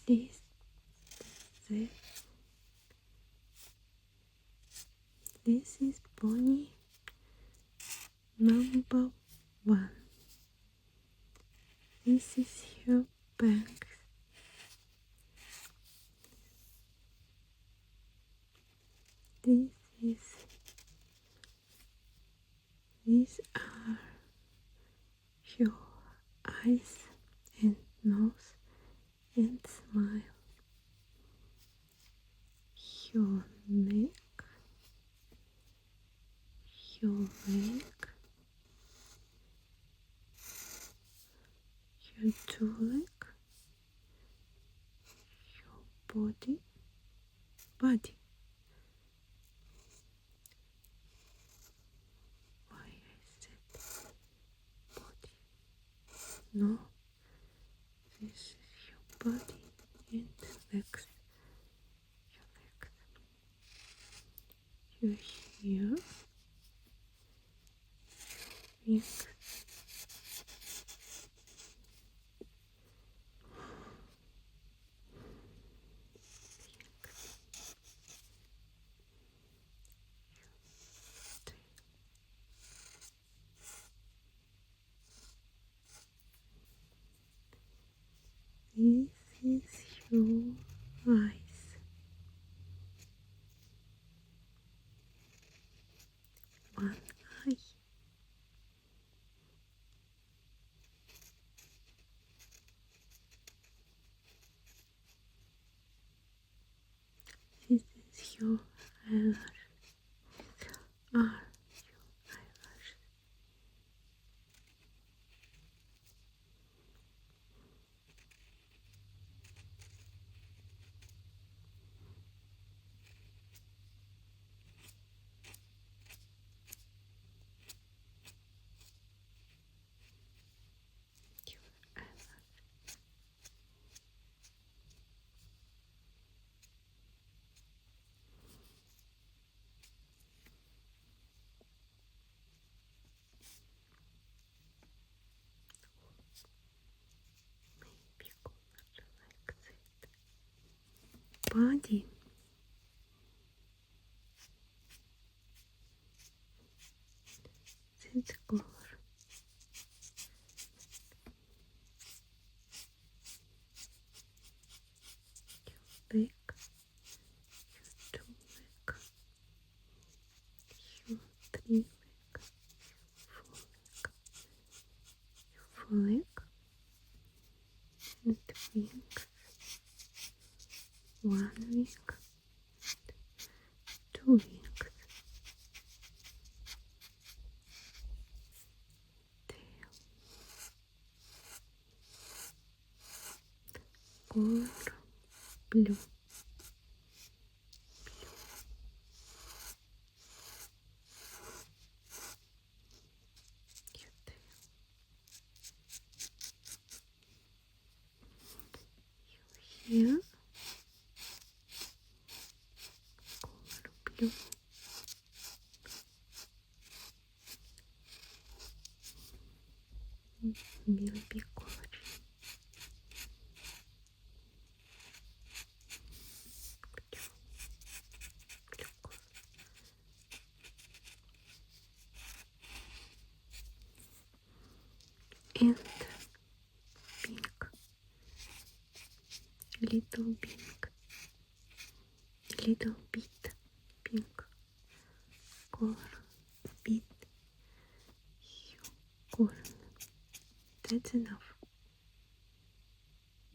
This, this, this is pony number 1. This is her bangs. These are her eyes and nose and smile. Her neck, her leg, her 2 leg, her body. Why I said body? No, this is your body and legs. Your legs. Your hair. Wings. This is your eyes. One eye. This is your eyelash. Are your eyelashes. Maybe color like that. Body. That's color. Your leg. Your 2 leg. Your 3 leg. 4 leg. And wings. 1 wing. 2 wings. Tail. Color blue. Here, color blue. Baby color. And pink. Little pink. Little bit pink. Color bit. Unicorn. That's enough.